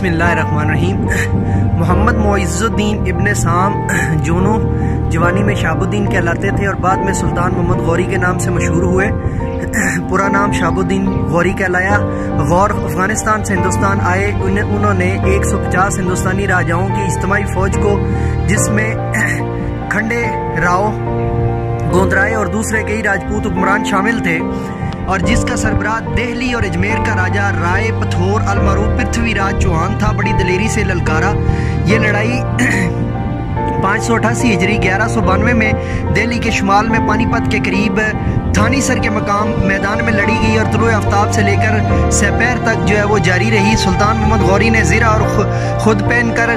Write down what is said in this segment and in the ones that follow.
बिस्मिल्लाहिर्रहमानिर्रहीम। मोहम्मद मुइज़्ज़ुद्दीन इब्ने साम जोनो जवानी में शहाबुद्दीन कहलाते थे और बाद में सुल्तान मोहम्मद गौरी के नाम से मशहूर हुए। पूरा नाम शहाबुद्दीन गौरी कहलाया। गौर अफगानिस्तान से हिंदुस्तान आए। उन्होंने 150 हिंदुस्तानी राजाओं की इज्तिमाई फौज को, जिसमें खंडे राव, गोंदराय और दूसरे कई राजपूत हुक्मरान शामिल थे, और जिसका सरबराह दिल्ली और अजमेर का राजा राय पथोर अलमारूफ पृथ्वीराज चौहान था, बड़ी दलेरी से ललकारा। ये लड़ाई 588 हिजरी 1192 में दिल्ली के शुमाल में पानीपत के करीब थानीसर के मकाम मैदान में लड़ी गई और तुलुए आफ्ताब से लेकर सपैर तक जो है वो जारी रही। सुल्तान मोहम्मद गौरी ने ज़ीरा और खुद पहनकर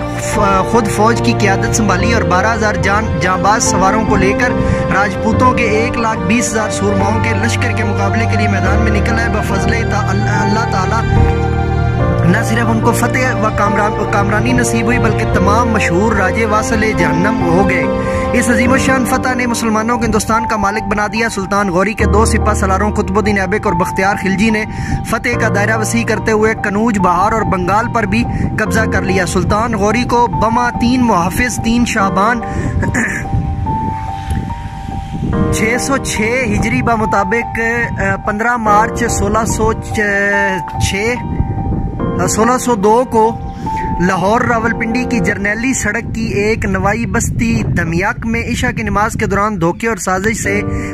खुद फौज की क़यादत संभाली और 12,000 जांबाज सवारों को लेकर राजपूतों के 1,20,000 सूरमाओं के लश्कर के मुकाबले के लिए मैदान में निकल आए। बफज़ले अल्लाह ताला न सिर्फ उनको फतेह व कामरानी नसीब हुई, बल्कि तमाम मशहूर राजे वासले जहन्नम हो गए। इस अजीम शान फतह ने मुसलमानों को हिंदुस्तान का मालिक बना दिया। सुल्तान गौरी के 2 सिपा सलारों कुतुबुद्दीन ऐबक और बख्तियार खिलजी ने फतेह का दायरा वसी करते हुए कनूज, बहार और बंगाल पर भी कब्जा कर लिया। सुल्तान गौरी को बमा 3 मुहाफिज 3 शाबान 606 हिजरी ब मुताबिक 15 मार्च 1602 को लाहौर रावलपिंडी की जरनैली सड़क की एक नवाई बस्ती दमियाक में इशा की नमाज के दौरान धोखे और साजिश से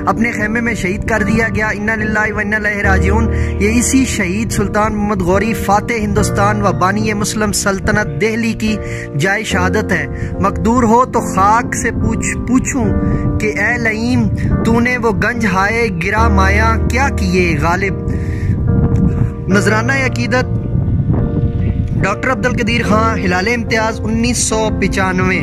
अपने खेमे में शहीद कर दिया गया। इन्ना लिल्लाहि व इन्ना इलैहि राजिऊन। ये इसी शहीद सुल्तान मोहम्मद गौरी फातेह हिंदुस्तान व बानी मुस्लिम सल्तनत दिल्ली की जाए शहादत है। मकदूर हो तो खाक से पूछूं कि ए लईम, तूने वो गंज हाय गिरा माया क्या किए गालिब। नजराना अकीदत डॉक्टर अब्दुल कदीर खां, हिलाल इम्तियाज 1995।